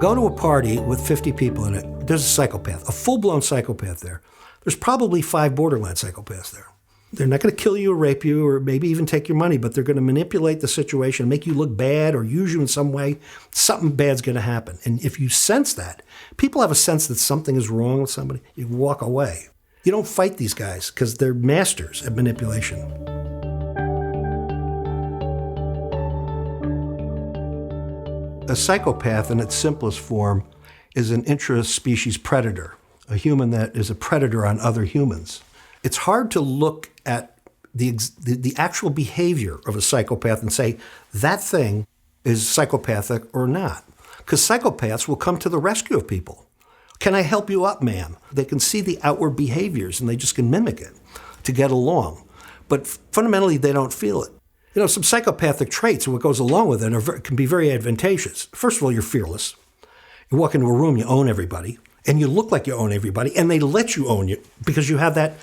Go to a party with 50 people in it. There's a psychopath, a full-blown psychopath there. There's probably 5 borderline psychopaths there. They're not going to kill you or rape you or maybe even take your money, but they're going to manipulate the situation, make you look bad or use you in some way. Something bad's going to happen. And if you sense that, people have a sense that something is wrong with somebody, you walk away. You don't fight these guys because they're masters at manipulation. A psychopath in its simplest form is an intraspecies predator, a human that is a predator on other humans. It's hard to look at the actual behavior of a psychopath and say that thing is psychopathic or not. Because psychopaths will come to the rescue of people. Can I help you up, ma'am? They can see the outward behaviors and they just can mimic it to get along. But fundamentally, they don't feel it. You know, some psychopathic traits and what goes along with it can be very advantageous. First of all, you're fearless. You walk into a room, you own everybody, and you look like you own everybody, and they let you own you because you have that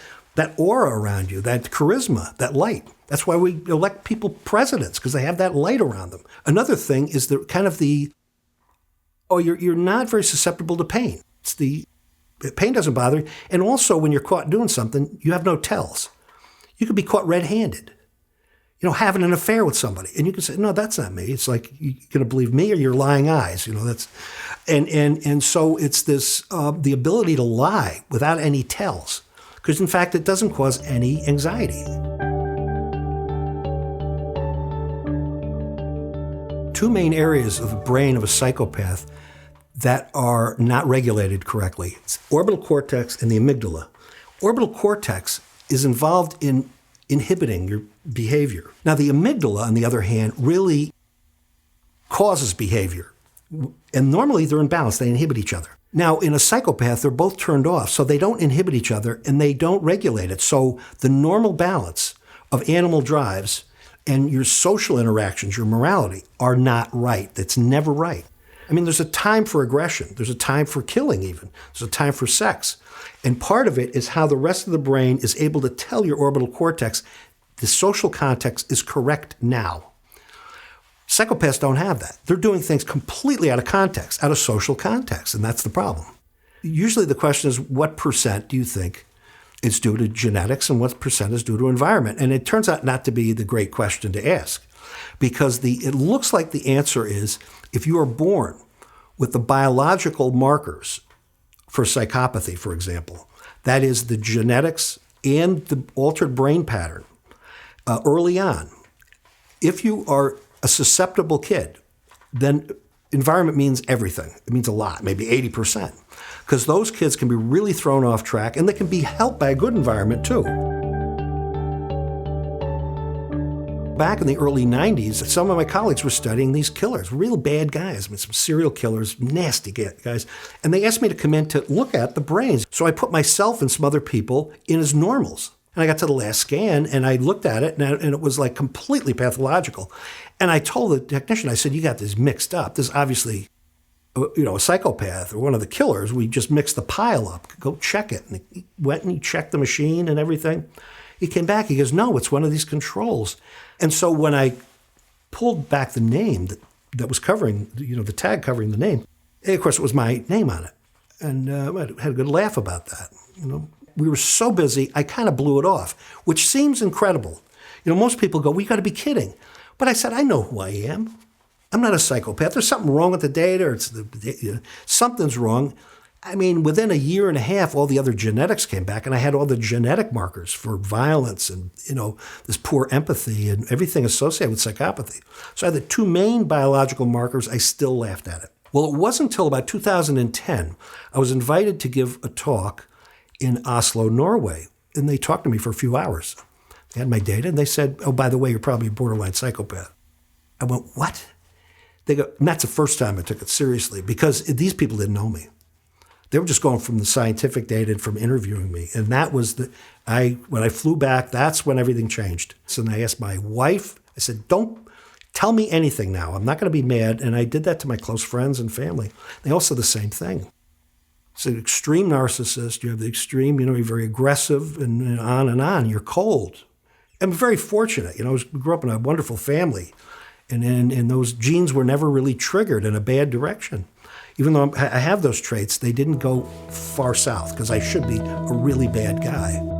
aura around you, that charisma, that light. That's why we elect people presidents, because they have that light around them. Another thing is you're not very susceptible to pain. Pain doesn't bother you. And also, when you're caught doing something, you have no tells. You could be caught red-handed, having an affair with somebody. And you can say, no, that's not me. It's like, you're going to believe me or your lying eyes. And so it's this, the ability to lie without any tells. Because in fact, it doesn't cause any anxiety. Two main areas of the brain of a psychopath that are not regulated correctly. It's orbital cortex and the amygdala. Orbital cortex is involved in inhibiting your behavior. Now, the amygdala, on the other hand, really causes behavior. And normally they're in balance. They inhibit each other. Now, in a psychopath, they're both turned off, so they don't inhibit each other and they don't regulate it. So the normal balance of animal drives and your social interactions, your morality, are not right. That's never right. I mean, there's a time for aggression. There's a time for killing even. There's a time for sex. And part of it is how the rest of the brain is able to tell your orbital cortex the social context is correct now. Psychopaths don't have that. They're doing things completely out of context, out of social context, and that's the problem. Usually the question is, what percent do you think is due to genetics and what percent is due to environment? And it turns out not to be the great question to ask, because it looks like the answer is, if you are born with the biological markers for psychopathy, for example, that is the genetics and the altered brain pattern early on, if you are a susceptible kid, then environment means everything. It means a lot, maybe 80%, because those kids can be really thrown off track and they can be helped by a good environment too. Back in the early 90s, some of my colleagues were studying these killers, real bad guys, some serial killers, nasty guys, and they asked me to come in to look at the brains. So I put myself and some other people in as normals. And I got to the last scan, and I looked at it, and it was like completely pathological. And I told the technician, I said, you got this mixed up. This is obviously, a psychopath or one of the killers. We just mixed the pile up. Go check it. And he went and he checked the machine and everything. He came back. He goes, no, it's one of these controls. And so when I pulled back the name that was covering, the tag covering the name, and of course it was my name on it. And I had a good laugh about that, We were so busy, I kind of blew it off, which seems incredible. Most people go, well, you got to be kidding. But I said, I know who I am. I'm not a psychopath. There's something wrong with the data, or something's wrong. I mean, within a year and a half, all the other genetics came back, and I had all the genetic markers for violence and, this poor empathy and everything associated with psychopathy. So I had the two main biological markers. I still laughed at it. Well, it wasn't until about 2010, I was invited to give a talk in Oslo, Norway. And they talked to me for a few hours. They had my data, and they said, oh, by the way, you're probably a borderline psychopath. I went, what? They go, and that's the first time I took it seriously, because these people didn't know me. They were just going from the scientific data and from interviewing me. And that was when I flew back, that's when everything changed. So I asked my wife, I said, don't tell me anything now. I'm not going to be mad. And I did that to my close friends and family. They all said the same thing. It's an extreme narcissist. You have the extreme, you're very aggressive and on and on. You're cold. I'm very fortunate. I grew up in a wonderful family. And those genes were never really triggered in a bad direction. even though I have those traits, they didn't go far south because I should be a really bad guy.